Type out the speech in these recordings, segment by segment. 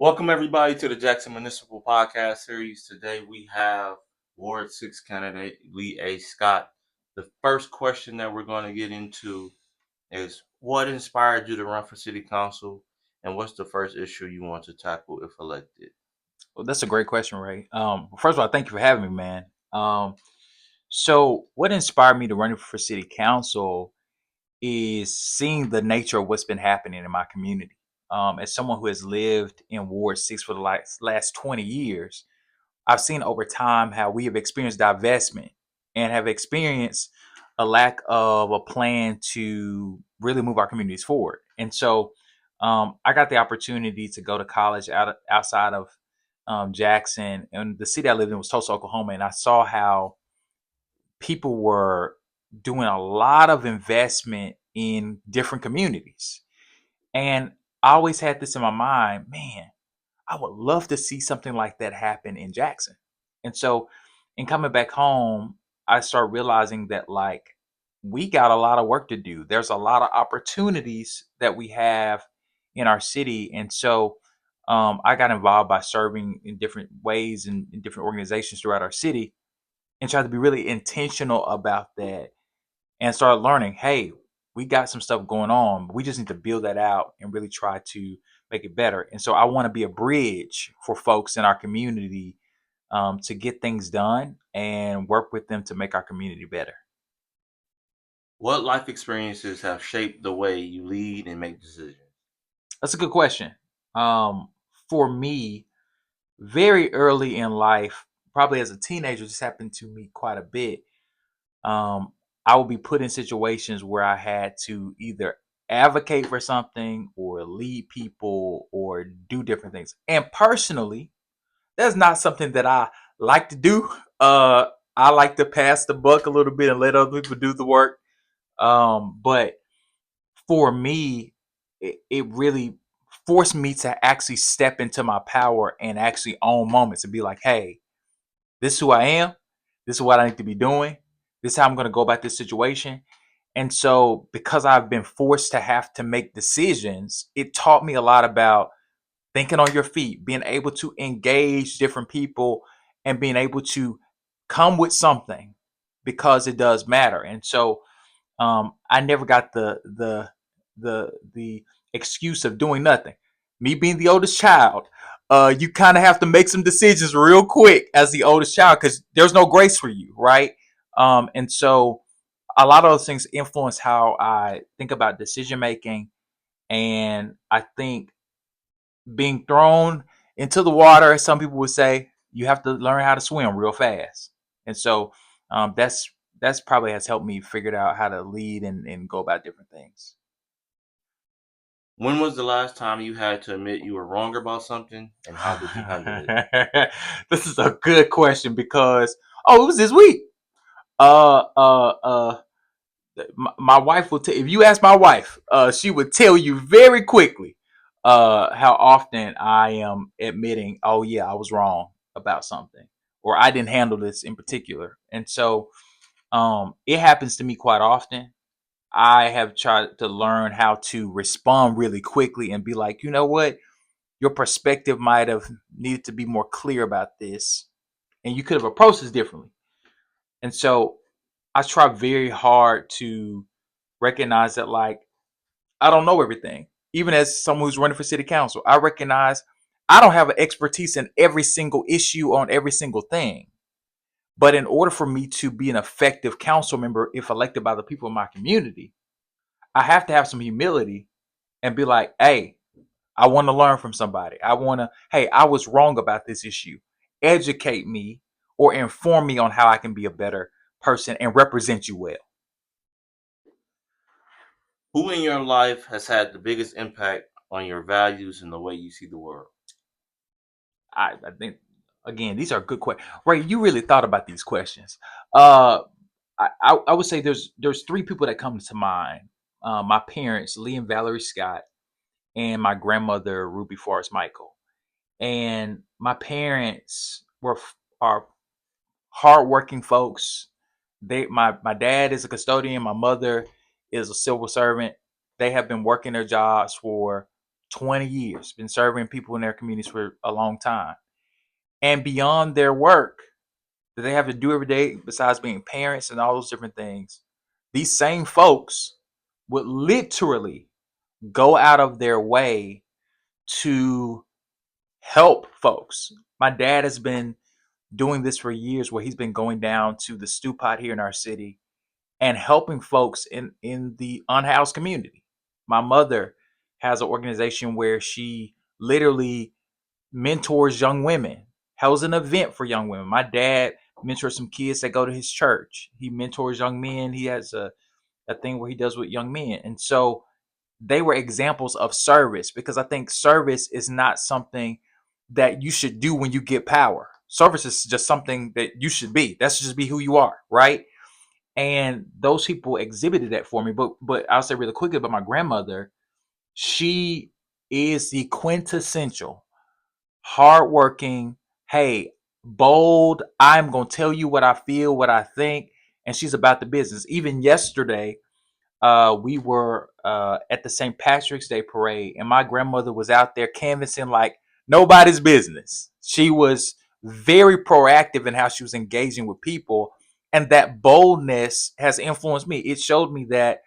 Welcome everybody to the Jackson Municipal Podcast Series. Today we have Ward 6 candidate Lee A. Scott. The first question that we're going to get into is what inspired you to run for city council and what's the first issue you want to tackle if elected? Well, that's a great question, Ray. First of all, thank you for having me, man. So what inspired me to run for city council is seeing the nature of what's been happening in my community. As someone who has lived in Ward 6 for the last 20 years, I've seen over time how we have experienced divestment and have experienced a lack of a plan to really move our communities forward. And so I got the opportunity to go to college outside of Jackson, and the city I lived in was Tulsa, Oklahoma, and I saw how people were doing a lot of investment in different communities. And I always had this in my mind, man, I would love to see something like that happen in Jackson. And so, in coming back home, I started realizing that we got a lot of work to do. There's a lot of opportunities that we have in our city, and so I got involved by serving in different ways and in different organizations throughout our city, and tried to be really intentional about that, and started learning. Hey, we got some stuff going on. But we just need to build that out and really try to make it better. And so I want to be a bridge for folks in our community to get things done and work with them to make our community better. What life experiences have shaped the way you lead and make decisions? That's a good question. Um, for me, very early in life, probably as a teenager, this happened to me quite a bit. Um, I would be put in situations where I had to either advocate for something or lead people or do different things. And personally, that's not something that I like to do. I like to pass the buck a little bit and let other people do the work. But for me, it really forced me to actually step into my power and actually own moments and be like, hey, this is who I am. This is what I need to be doing. This is how I'm going to go about this situation. And so, because I've been forced to have to make decisions, it taught me a lot about thinking on your feet, being able to engage different people, and being able to come with something because it does matter. And so, I never got the excuse of doing nothing. Me being the oldest child, you kind of have to make some decisions real quick as the oldest child because there's no grace for you, right? And so a lot of those things influence how I think about decision making, and I think being thrown into the water, as some people would say, you have to learn how to swim real fast. And so that's probably has helped me figure out how to lead and go about different things. When was the last time you had to admit you were wrong about something and how did you handle it? This is a good question because it was this week. Uh uh uh my wife will tell if you ask my wife, she would tell you very quickly how often I am admitting, oh yeah, I was wrong about something, or I didn't handle this in particular. And so it happens to me quite often. I have tried to learn how to respond really quickly and be like, you know what, your perspective might have needed to be more clear about this, and you could have approached this differently. And so I try very hard to recognize that I don't know everything. Even as someone who's running for city council, I recognize I don't have an expertise in every single issue on every single thing. But in order for me to be an effective council member, if elected by the people of my community, I have to have some humility and be like, hey, I want to learn from somebody. Hey, I was wrong about this issue. Educate me or inform me on how I can be a better person and represent you well. Who in your life has had the biggest impact on your values and the way you see the world? I think again, these are good questions. Ray, you really thought about these questions. Uh, I would say there's three people that come to mind. My parents, Lee and Valerie Scott, and my grandmother, Ruby Forrest Michael. And my parents are hardworking folks. My dad is a custodian. My mother is a civil servant. They have been working their jobs for 20 years, been serving people in their communities for a long time. And beyond their work that they have to do every day, besides being parents and all those different things, these same folks would literally go out of their way to help folks. My dad has been doing this for years where he's been going down to the stew pot here in our city and helping folks in the unhoused community. My mother has an organization where she literally mentors young women, holds an event for young women. My dad mentors some kids that go to his church. He mentors young men. He has a thing where he does with young men. And so they were examples of service, because I think service is not something that you should do when you get power. Service is just something that you should be. That's just be who you are, right? And those people exhibited that for me. But I'll say really quickly about my grandmother. She is the quintessential hardworking, hey, bold. I'm gonna tell you what I feel, what I think, and she's about the business. Even yesterday, we were at the St. Patrick's Day parade, and my grandmother was out there canvassing like nobody's business. She was very proactive in how she was engaging with people, and that boldness has influenced me. It showed me that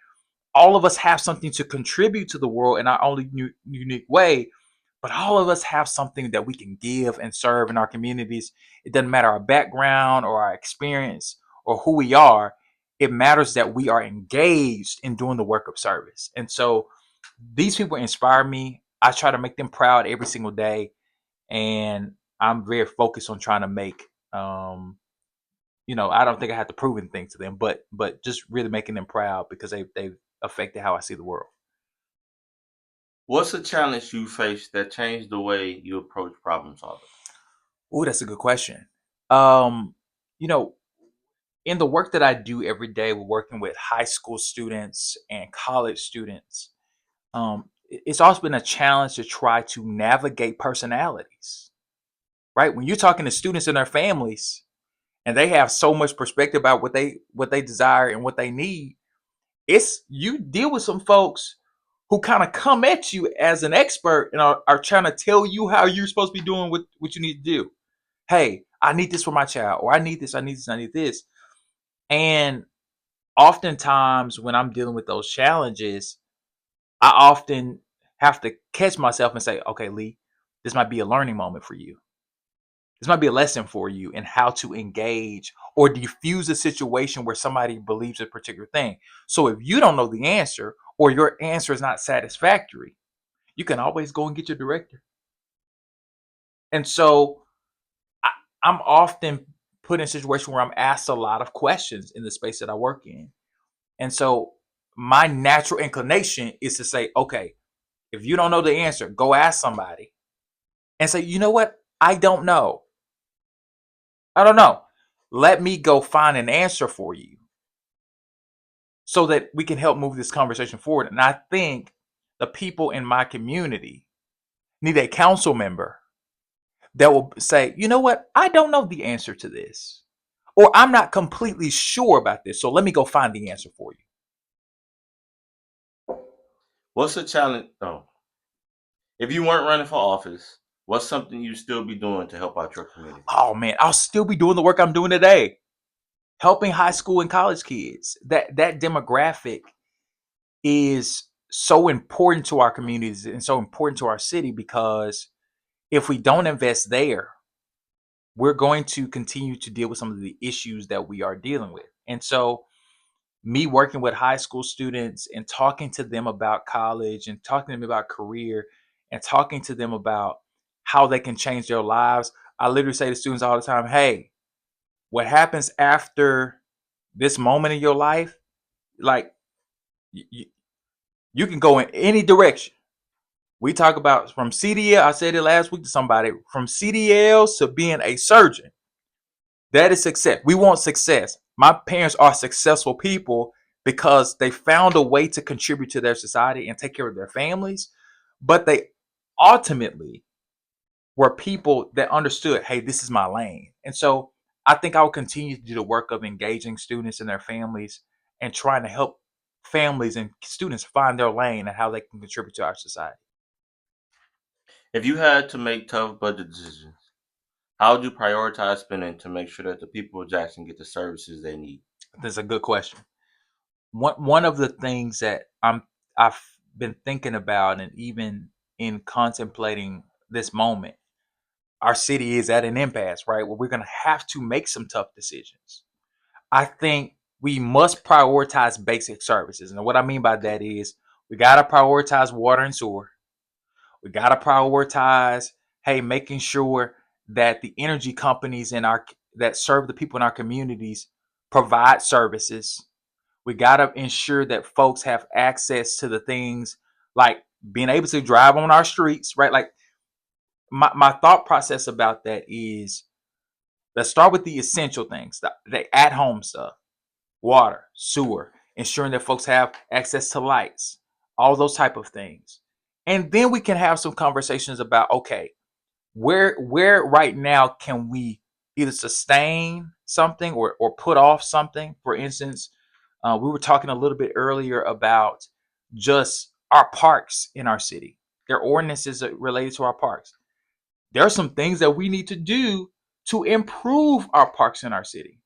all of us have something to contribute to the world in our own unique way, but all of us have something that we can give and serve in our communities. It doesn't matter our background or our experience or who we are. It matters that we are engaged in doing the work of service. And so these people inspire me. I try to make them proud every single day. And I'm very focused on trying to make, I don't think I have to prove anything to them, but just really making them proud because they've affected how I see the world. What's a challenge you faced that changed the way you approach problem solving? Oh, that's a good question. Um, you know, in the work that I do every day, we're working with high school students and college students. It's also been a challenge to try to navigate personalities, right? When you're talking to students and their families, and they have so much perspective about what they desire and what they need, it's you deal with some folks who kind of come at you as an expert and are trying to tell you how you're supposed to be doing what you need to do. Hey, I need this for my child, or I need this, I need this, I need this. And oftentimes when I'm dealing with those challenges, I often have to catch myself and say, okay, Lee, this might be a learning moment for you. This might be a lesson for you in how to engage or diffuse a situation where somebody believes a particular thing. So if you don't know the answer or your answer is not satisfactory, you can always go and get your director. And so I, I'm often put in a situation where I'm asked a lot of questions in the space that I work in. And so my natural inclination is to say, okay, if you don't know the answer, go ask somebody and say, you know what? I don't know. I don't know. Let me go find an answer for you so that we can help move this conversation forward. And I think the people in my community need a council member that will say, you know what? I don't know the answer to this. Or I'm not completely sure about this. So let me go find the answer for you. What's a challenge? Oh, if you weren't running for office, what's something you'd still be doing to help out your community? Oh man, I'll still be doing the work I'm doing today, helping high school and college kids. That demographic is so important to our communities and so important to our city, because if we don't invest there, we're going to continue to deal with some of the issues that we are dealing with. And so me working with high school students and talking to them about college and talking to them about career and talking to them about how they can change their lives. I literally say to students all the time, hey, what happens after this moment in your life, like you, you can go in any direction. We talk about from CDL, I said it last week to somebody, from CDLs to being a surgeon. That is success. We want success. My parents are successful people because they found a way to contribute to their society and take care of their families. But they ultimately were people that understood, hey, this is my lane. And so I think I'll continue to do the work of engaging students and their families and trying to help families and students find their lane and how they can contribute to our society. If you had to make tough budget decisions, how would you prioritize spending to make sure that the people of Jackson get the services they need? That's a good question. One of the things that I've been thinking about, and even in contemplating this moment, our city is at an impasse, right? Where we're going to have to make some tough decisions. I think we must prioritize basic services. And what I mean by that is we got to prioritize water and sewer. We got to prioritize, hey, making sure that the energy companies in our that serve the people in our communities provide services. We got to ensure that folks have access to the things like being able to drive on our streets, right? Like my thought process about that is, let's start with the essential things, the at home stuff, water, sewer, ensuring that folks have access to lights, all those type of things. And then we can have some conversations about, okay, where right now can we either sustain something or put off something. For instance, we were talking a little bit earlier about just our parks in our city. There are ordinances related to our parks. There are some things that we need to do to improve our parks in our city.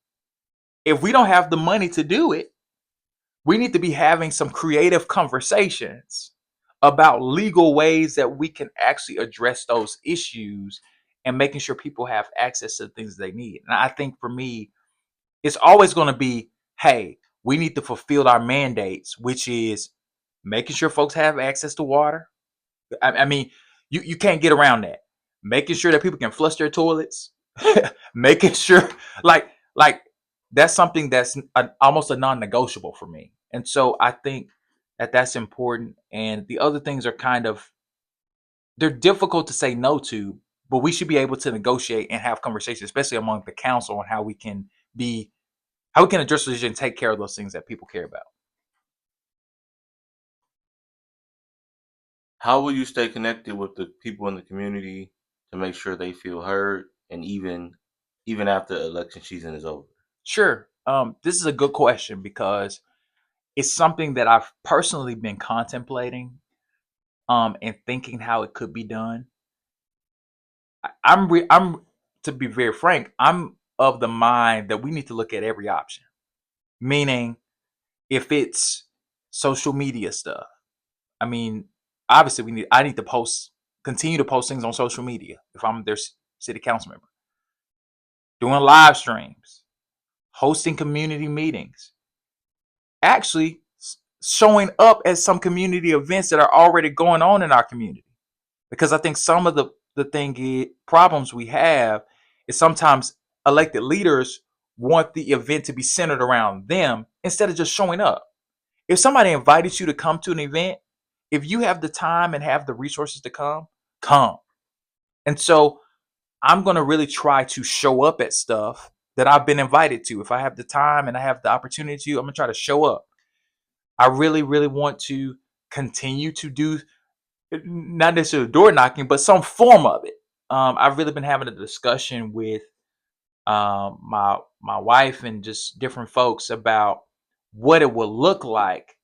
If we don't have the money to do it, we need to be having some creative conversations about legal ways that we can actually address those issues and making sure people have access to the things they need. And I think for me, it's always going to be, hey, we need to fulfill our mandates, which is making sure folks have access to water. I mean, you can't get around that. Making sure that people can flush their toilets, making sure like that's something that's almost a non-negotiable for me. And so I think that that's important. And the other things are kind of, they're difficult to say no to, but we should be able to negotiate and have conversations, especially among the council, on be how we can address this and take care of those things that people care about. How will you stay connected with the people in the community to make sure they feel heard and even after election season is over? Sure. This is a good question because it's something that I've personally been contemplating and thinking how it could be done. I'm to be very frank, I'm of the mind that we need to look at every option. Meaning, if it's social media stuff, I mean, obviously I need to continue to post things on social media if I'm their city council member, doing live streams, hosting community meetings, actually showing up at some community events that are already going on in our community. Because I think some of problems we have is sometimes elected leaders want the event to be centered around them instead of just showing up. If somebody invited you to come to an event, if you have the time and have the resources to come. And so I'm going to really try to show up at stuff that I've been invited to. If I have the time and I have the opportunity to, I'm going to try to show up. I really, really want to continue to do not necessarily door knocking, but some form of it. I've really been having a discussion with my wife and just different folks about what it will look like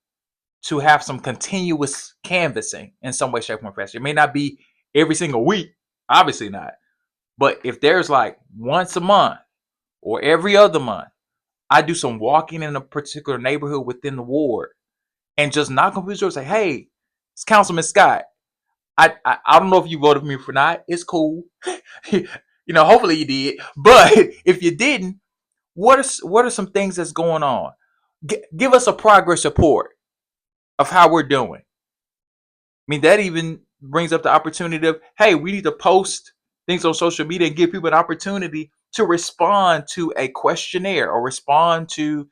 to have some continuous canvassing in some way, shape, or form. It may not be every single week, obviously not. But if there's like once a month or every other month, I do some walking in a particular neighborhood within the ward and just knock on people's doors and say, hey, it's Councilman Scott. I don't know if you voted for me or not. It's cool. Hopefully you did. But if you didn't, what are some things that's going on? Give us a progress report of how we're doing. I mean, that even brings up the opportunity of, hey, we need to post things on social media and give people an opportunity to respond to a questionnaire or respond to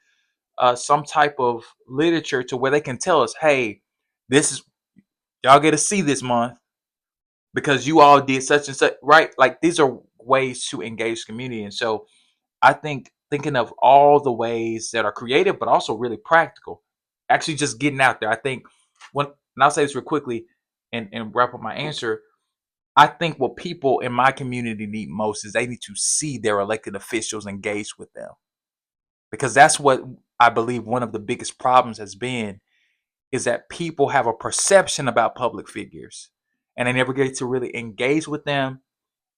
some type of literature to where they can tell us, hey, this is y'all get a C this month because you all did such and such, right? Like these are ways to engage the community. And so I think thinking of all the ways that are creative, but also really practical, actually just getting out there. I think and I'll say this real quickly and wrap up my answer. I think what people in my community need most is they need to see their elected officials engaged with them, because that's what I believe one of the biggest problems has been, is that people have a perception about public figures and I never get to really engage with them.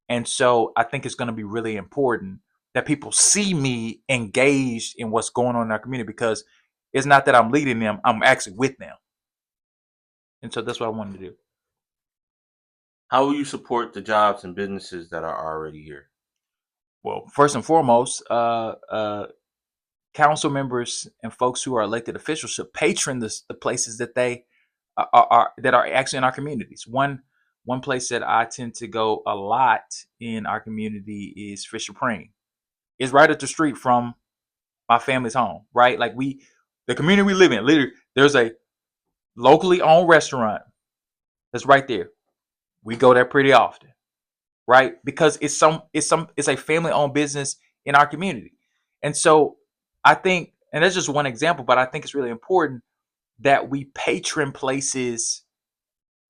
And so I think it's going to be really important that people see me engaged in what's going on in our community, because it's not that I'm leading them, I'm actually with them. And so that's what I wanted to do. How will you support the jobs and businesses that are already here? Well, first and foremost, council members and folks who are elected officials should patron the places that they that are actually in our communities. One place that I tend to go a lot in our community is Fisher Preen. It's right up the street from my family's home, right? Like the community we live in, literally, there's a locally owned restaurant that's right there. We go there pretty often, right? Because it's a family owned business in our community. And so I think, and that's just one example, but I think it's really important that we patron places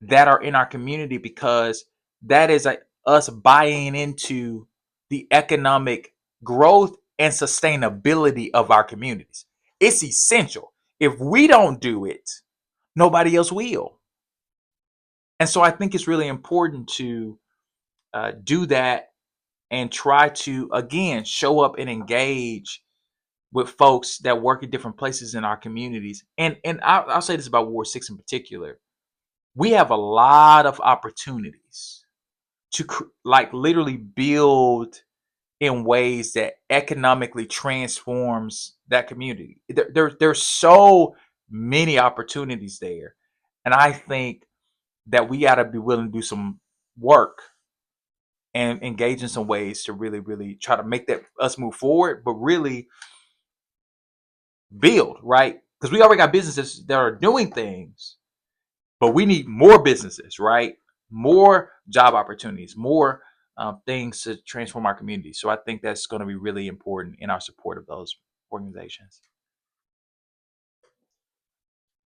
that are in our community, because that is us buying into the economic growth and sustainability of our communities. It's essential. If we don't do it, nobody else will. And so I think it's really important to do that and try to, again, show up and engage with folks that work at different places in our communities. And I'll say this about Ward 6 in particular. We have a lot of opportunities to like literally build in ways that economically transforms that community. There's so many opportunities there. And I think that we got to be willing to do some work and engage in some ways to really, really try to make that us move forward, but really build, right? Because we already got businesses that are doing things, but we need more businesses, right? More job opportunities, more things to transform our community. So I think that's going to be really important in our support of those organizations.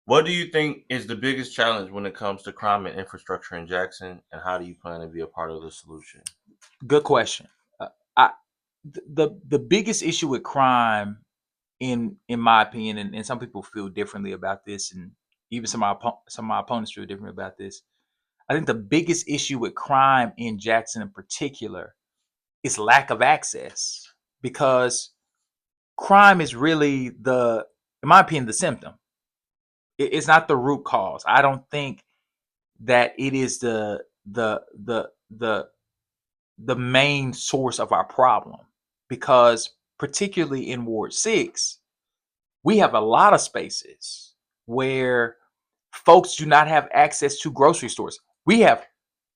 What do you think is the biggest challenge when it comes to crime and infrastructure in Jackson, and how do you plan to be a part of the solution? Good question. I the biggest issue with crime, in my opinion, and some people feel differently about this, and even some of my opponents feel differently about this. I think the biggest issue with crime in Jackson in particular is lack of access, because crime is really in my opinion, the symptom. It's not the root cause. I don't think that it is the the the the main source of our problem, because particularly in Ward 6, we have a lot of spaces where folks do not have access to grocery stores. We have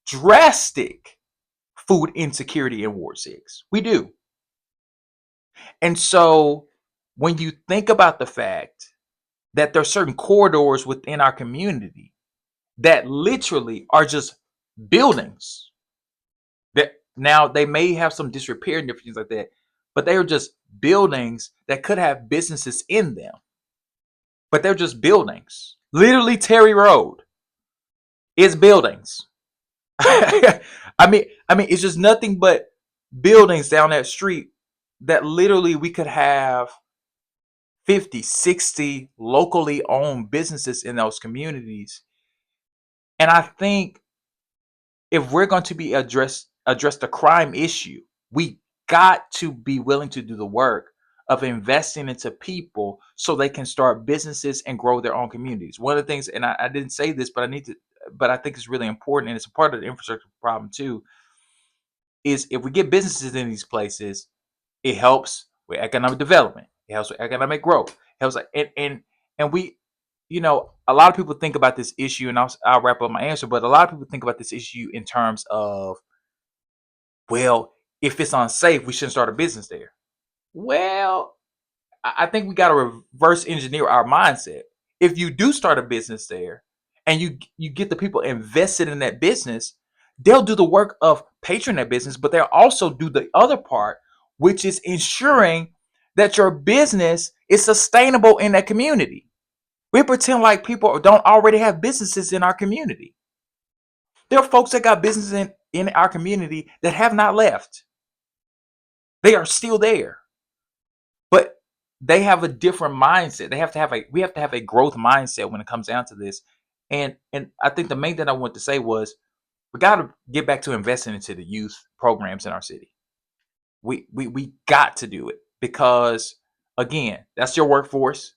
drastic food insecurity in Ward 6. We do. And so when you think about the fact that there are certain corridors within our community that literally are just buildings, that now they may have some disrepair and different things like that, but they are just buildings that could have businesses in them, but they're just buildings. Literally, Terry Road is buildings. I mean, it's just nothing but buildings down that street that literally we could have 50, 60 locally owned businesses in those communities. And I think if we're going to be address the crime issue, we got to be willing to do the work of investing into people so they can start businesses and grow their own communities. One of the things, and I didn't say this, but I think it's really important, and it's a part of the infrastructure problem too, is if we get businesses in these places, it helps with economic development. It helps with economic growth. It helps, and we, a lot of people think about this issue, and I'll wrap up my answer. But a lot of people think about this issue in terms of, well, if it's unsafe, we shouldn't start a business there. Well, I think we got to reverse engineer our mindset. If you do start a business there, and you get the people invested in that business, they'll do the work of patroning that business, but they'll also do the other part, which is ensuring that your business is sustainable in that community. We pretend like people don't already have businesses in our community. There are folks that got businesses in our community that have not left. They are still there, but they have a different mindset. We have to have a growth mindset when it comes down to this. And I think the main thing I want to say was, We got to get back to investing into the youth programs in our city. We got to do it because again, that's your workforce.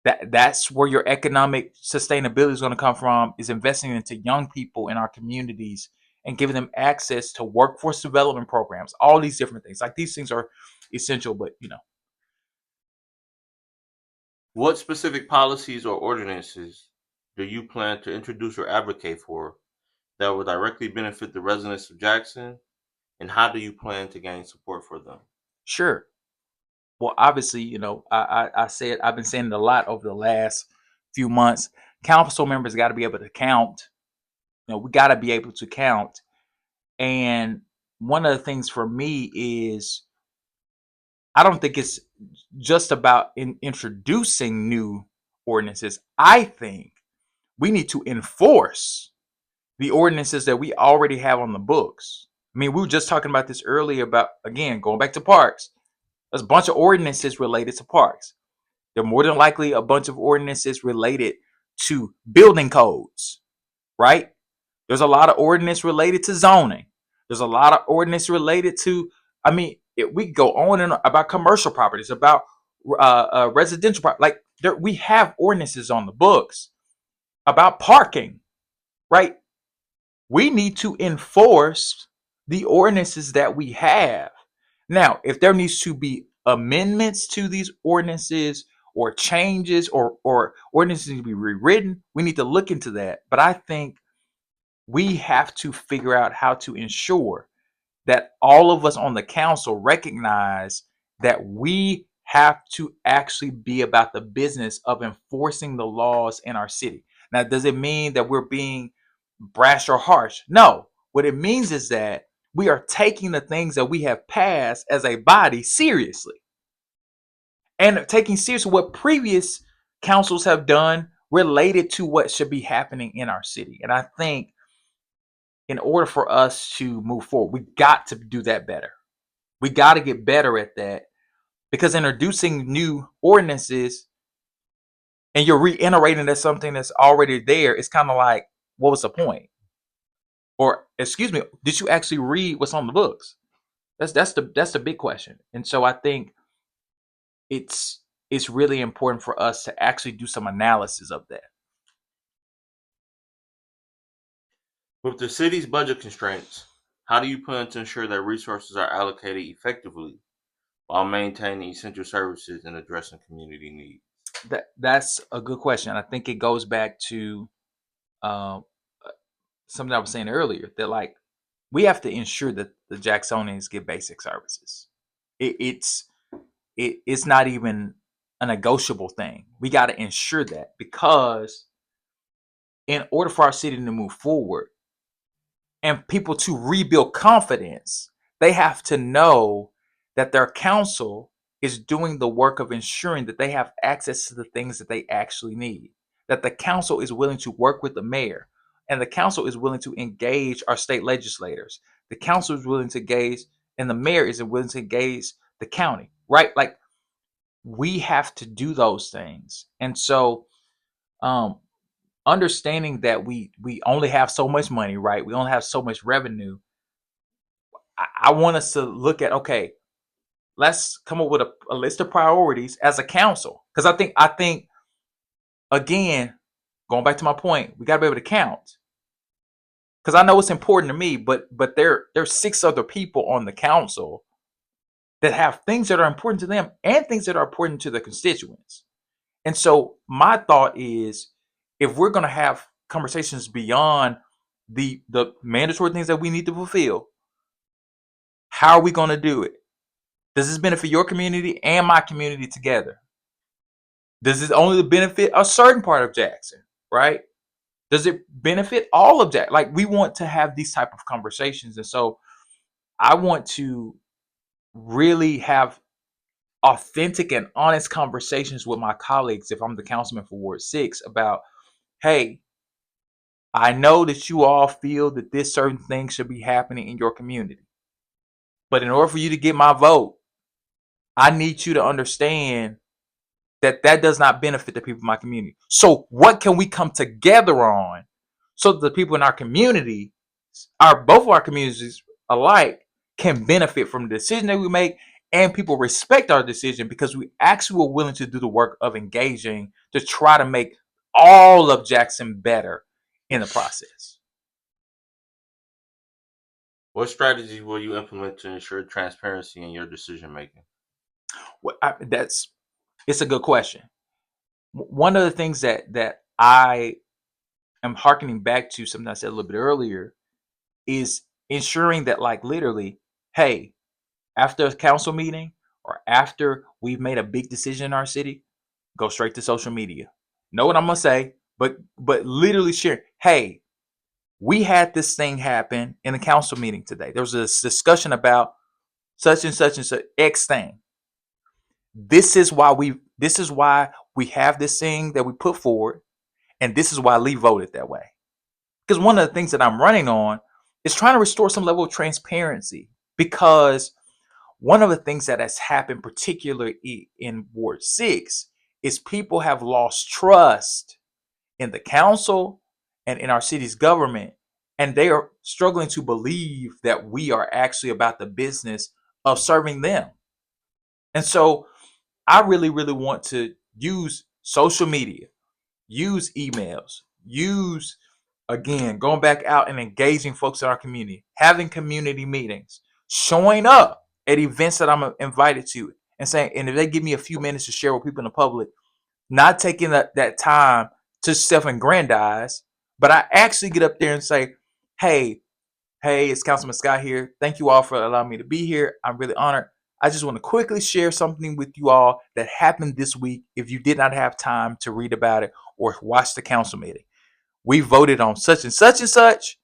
That's where your economic sustainability is going to come from, is investing into young people in our communities and giving them access to workforce development programs, all these different things. Like these things are essential, but What specific policies or ordinances do you plan to introduce or advocate for that will directly benefit the residents of Jackson, and how do you plan to gain support for them? sure. Well, obviously, I said I've been saying it a lot over the last few months. Council members got to be able to count. We got to be able to count. And one of the things for me is I don't think it's just about introducing new ordinances. I think we need to enforce the ordinances that we already have on the books. I mean, we were just talking about this earlier about, again, going back to parks. There's a bunch of ordinances related to parks. There are more than likely a bunch of ordinances related to building codes, right? There's a lot of ordinance related to zoning. There's a lot of ordinance related to, I mean, we go on and on about commercial properties, about residential property. Like we have ordinances on the books about parking, right? We need to enforce the ordinances that we have. Now, if there needs to be amendments to these ordinances or changes or ordinances need to be rewritten, we need to look into that. But I think we have to figure out how to ensure that all of us on the council recognize that we have to actually be about the business of enforcing the laws in our city. Now, does it mean that we're being brash or harsh? No. What it means is that we are taking the things that we have passed as a body seriously and taking seriously what previous councils have done related to what should be happening in our city. And I think in order for us to move forward, we got to do that better. We got to get better at that because introducing new ordinances and you're reiterating that something that's already there, it's kind of like, what was the point? Or excuse me, did you actually read what's on the books? That's the big question. And so I think it's it's really important for us to actually do some analysis of that. With the city's budget constraints, how do you plan to ensure that resources are allocated effectively while maintaining essential services and addressing community needs? That's a good question. I think it goes back to uh, something I was saying earlier that like we have to ensure that the Jacksonians get basic services. It's it's not even a negotiable thing. We got to ensure that because in order for our city to move forward and people to rebuild confidence, they have to know that their council is doing the work of ensuring that they have access to the things that they actually need. That the council is willing to work with the mayor, and the council is willing to engage our state legislators. The council is willing to engage, and the mayor is willing to engage the county, right? Like we have to do those things. And so um understanding that we only have so much money, right? We only have so much revenue. I want us to look at, okay, let's come up with a list of priorities as a council. Because I think again, going back to my point, we got to be able to count. Because I know it's important to me, but there's six other people on the council that have things that are important to them and things that are important to the constituents. And so my thought is, if we're going to have conversations beyond the mandatory things that we need to fulfill, how are we going to do it? Does this benefit your community and my community together? Does this only benefit a certain part of Jackson, right? Does it benefit all of Jackson? Like we want to have these type of conversations, and so I want to really have authentic and honest conversations with my colleagues if I'm the councilman for Ward 6 about, hey, I know that you all feel that this certain thing should be happening in your community. But in order for you to get my vote, I need you to understand that that does not benefit the people in my community. So what can we come together on so that the people in our community, our both of our communities alike, can benefit from the decision that we make, and people respect our decision because we actually were willing to do the work of engaging to try to make all of Jackson better in the process. What strategy will you implement to ensure transparency in your decision making? That's it's a good question. One of the things that I am harkening back to something I said a little bit earlier is ensuring that, like, literally, hey, after a council meeting or after we've made a big decision in our city, go straight to social media. Know what I'm gonna say, but literally share. Hey, we had this thing happen in the council meeting today. There was a discussion about such and such and such X thing. This is why we have this thing that we put forward, and this is why Lee voted that way. Because one of the things that I'm running on is trying to restore some level of transparency. Because one of the things that has happened, particularly in Ward 6, is people have lost trust in the council and in our city's government. And they are struggling to believe that we are actually about the business of serving them. And so I really, really want to use social media, use emails, use, again, going back out and engaging folks in our community, having community meetings, showing up at events that I'm invited to, and saying, and if they give me a few minutes to share with people in the public, not taking that time to self-aggrandize, but I actually get up there and say, hey, hey, it's Councilman Scott here. Thank you all for allowing me to be here. I'm really honored. I just want to quickly share something with you all that happened this week if you did not have time to read about it or watch the council meeting. We voted on such and such and such.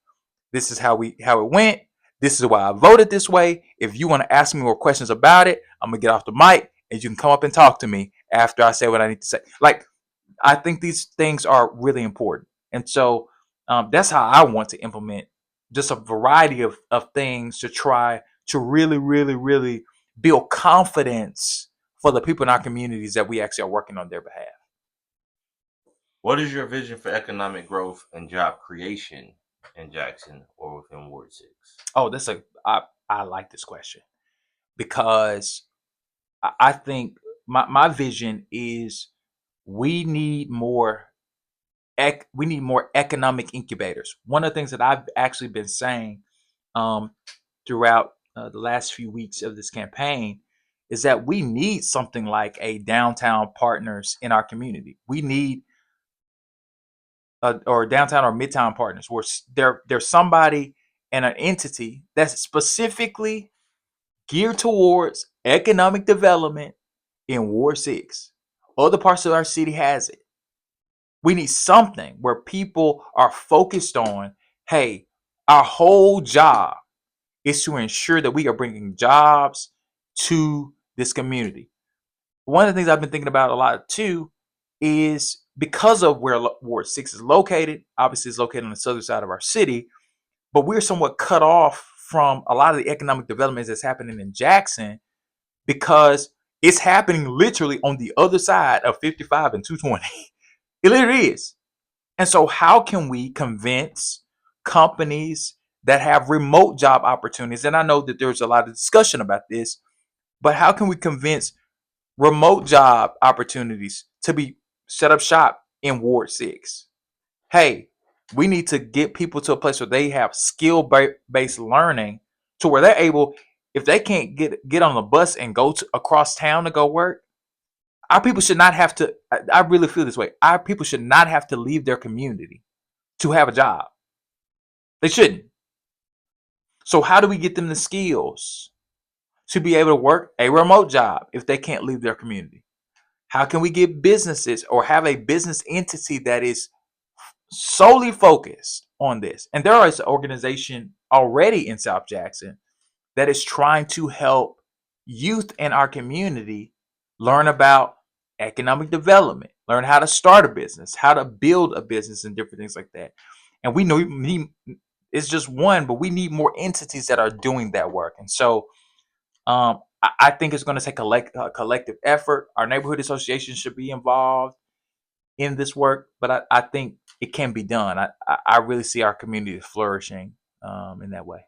This is how it went. This is why I voted this way. If you want to ask me more questions about it, I'm gonna get off the mic and you can come up and talk to me after I say what I need to say. Like, I think these things are really important. And so that's how I want to implement just a variety of things to try to really, really, really build confidence for the people in our communities that we actually are working on their behalf. What is your vision for economic growth and job creation in Jackson or within Ward 6? Oh, I like this question because I think my vision is we need more we need more economic incubators. One of the things that I've actually been saying um, throughout the last few weeks of this campaign is that we need something like a downtown partners in our community. We need or downtown or midtown partners where there's somebody and an entity that's specifically geared towards economic development in Ward 6. Other parts of our city has it. We need something where people are focused on, hey, our whole job is to ensure that we are bringing jobs to this community. One of the things I've been thinking about a lot too is because of where Ward 6 is located, obviously it's located on the southern side of our city, but we're somewhat cut off from a lot of the economic developments that's happening in Jackson because it's happening literally on the other side of 55 and 220. It literally is. And so, how can we convince companies that have remote job opportunities? And I know that there's a lot of discussion about this, but how can we convince remote job opportunities to be set up shop in Ward 6? Hey, we need to get people to a place where they have skill based learning to where they're able, if they can't get on the bus and go to across town to go work, our people should not have to. I really feel this way. Our people should not have to leave their community to have a job. They shouldn't. So how do we get them the skills to be able to work a remote job if they can't leave their community? How can we get businesses or have a business entity that is solely focused on this? And there is an organization already in South Jackson that is trying to help youth in our community learn about economic development, learn how to start a business, how to build a business, and different things like that. And we know it's just one, but we need more entities that are doing that work. And so I think it's going to take a collective effort. Our neighborhood association should be involved. in this work, but I think it can be done. I really see our community flourishing in that way.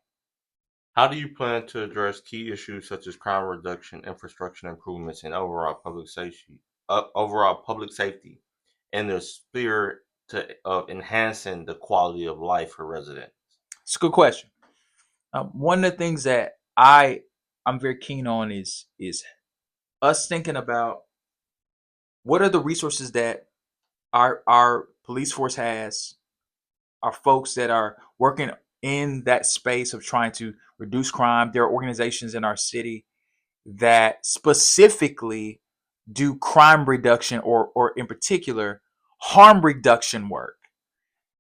How do you plan to address key issues such as crime reduction, infrastructure improvements, and overall public safety, in the spirit of enhancing the quality of life for residents? It's a good question. One of the things that I'm very keen on is us thinking about what are the resources that our police force has, our folks that are working in that space of trying to reduce crime. There are organizations in our city that specifically do crime reduction or in particular harm reduction work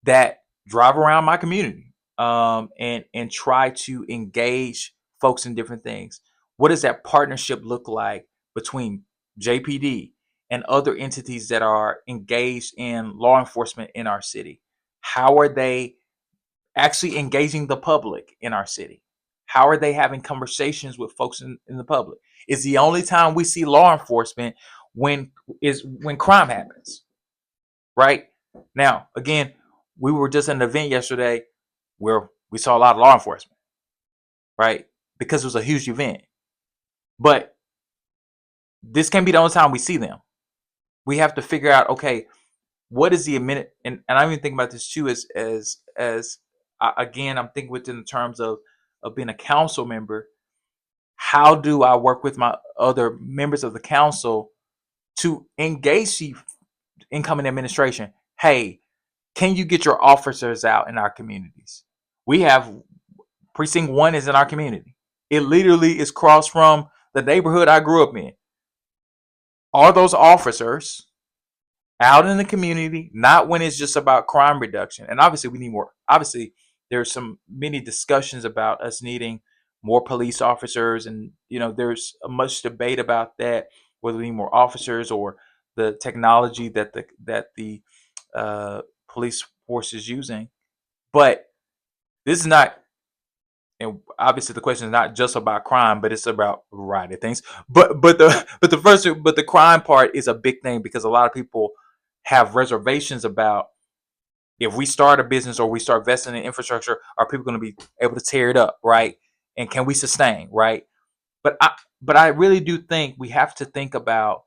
that drive around my community and try to engage folks in different things. What does that partnership look like between JPD and other entities that are engaged in law enforcement in our city? How are they actually engaging the public in our city? How are they having conversations with folks in the public? It's the only time we see law enforcement when when crime happens, right? Now, again, we were just at an event yesterday where we saw a lot of law enforcement, right? Because it was a huge event. But this can be the only time we see them. We have to figure out, okay, what is the minute? And I'm even thinking about this too, as again, I'm thinking within the terms of being a council member. How do I work with my other members of the council to engage the incoming administration? Hey, can you get your officers out in our communities? We have precinct 1 is in our community. It literally is across from the neighborhood I grew up in. Are those officers out in the community, not when it's just about crime reduction? And obviously we need more. Obviously there's some many discussions about us needing more police officers, and there's a much debate about that, whether we need more officers or the technology that the police force is using. But this is not, and obviously the question is not just about crime, but it's about a variety of things. But the crime part is a big thing because a lot of people have reservations about if we start a business or we start investing in infrastructure, are people going to be able to tear it up, right? And can we sustain, right? But I really do think we have to think about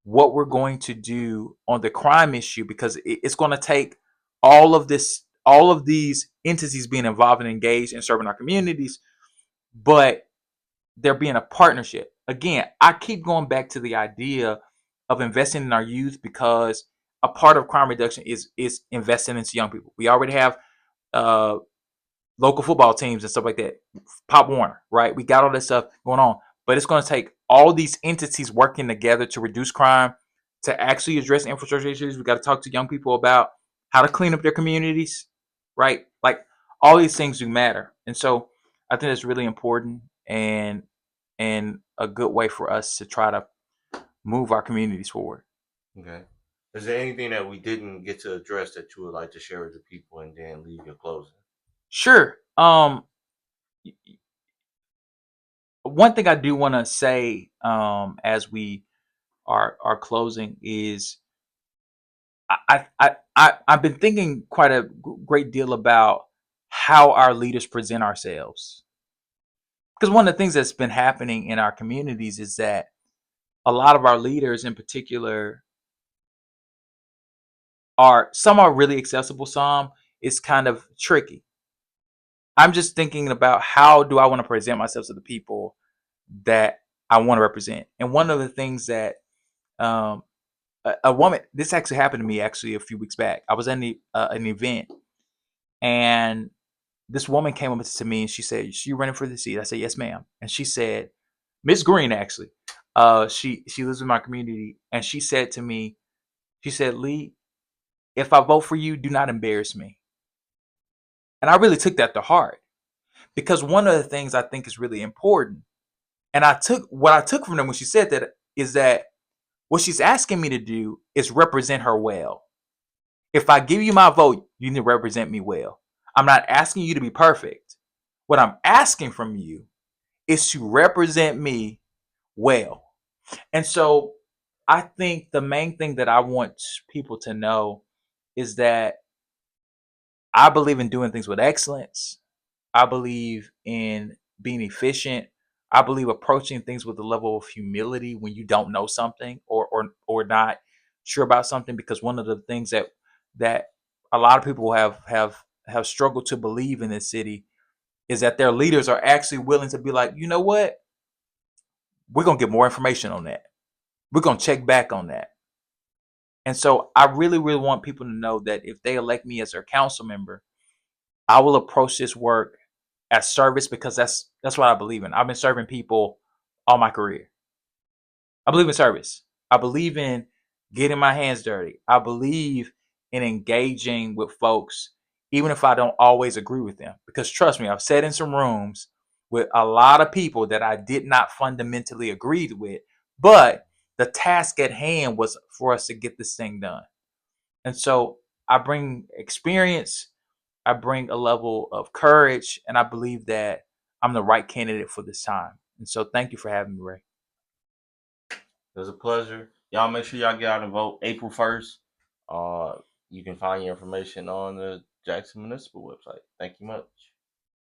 what we're going to do on the crime issue, because it's going to take all of these entities being involved and engaged in serving our communities, but there being a partnership. Again, I keep going back to the idea of investing in our youth, because a part of crime reduction is investing into young people. We already have uh, local football teams and stuff like that. Pop Warner, right? We got all this stuff going on, but it's going to take all these entities working together to reduce crime, to actually address infrastructure issues. We got to talk to young people about how to clean up their communities, right? Like all these things do matter, and so I think it's really important and a good way for us to try to move our communities forward. Okay. Is there anything that we didn't get to address that you would like to share with the people and then leave your closing? Sure. One thing I do want to say as we are closing is I've been thinking quite a great deal about how our leaders present ourselves, because one of the things that's been happening in our communities is that a lot of our leaders in particular are, some are really accessible, some is kind of tricky. I'm just thinking about how do I want to present myself to the people that I want to represent. And one of the things that um, a woman, this actually happened to me actually a few weeks back. I was at an event, and this woman came up to me and she said, "You running for the seat?" I said, "Yes, ma'am." And she said, Miss Green actually, she lives in my community, and she said to me, she said, "Lee, if I vote for you, do not embarrass me." And I really took that to heart, because one of the things I think is really important, and what I took from them when she said that is that what she's asking me to do is represent her well. If I give you my vote, you need to represent me well. I'm not asking you to be perfect. What I'm asking from you is to represent me well. And so I think the main thing that I want people to know is that I believe in doing things with excellence. I believe in being efficient. I believe approaching things with a level of humility when you don't know something or not sure about something. Because one of the things that a lot of people have struggled to believe in this city is that their leaders are actually willing to be like, you know what, we're gonna get more information on that. We're gonna check back on that. And so I really, really want people to know that if they elect me as their council member, I will approach this work as service because that's what I believe in. I've been serving people all my career. I believe in service. I believe in getting my hands dirty. I believe in engaging with folks, even if I don't always agree with them. Because trust me, I've sat in some rooms with a lot of people that I did not fundamentally agree with, but the task at hand was for us to get this thing done. And so I bring experience, I bring a level of courage, and I believe that I'm the right candidate for this time. And so thank you for having me, Ray. It was a pleasure. Y'all make sure y'all get out and vote April 1st. Uh, you can find your information on the Jackson Municipal website. Thank you much.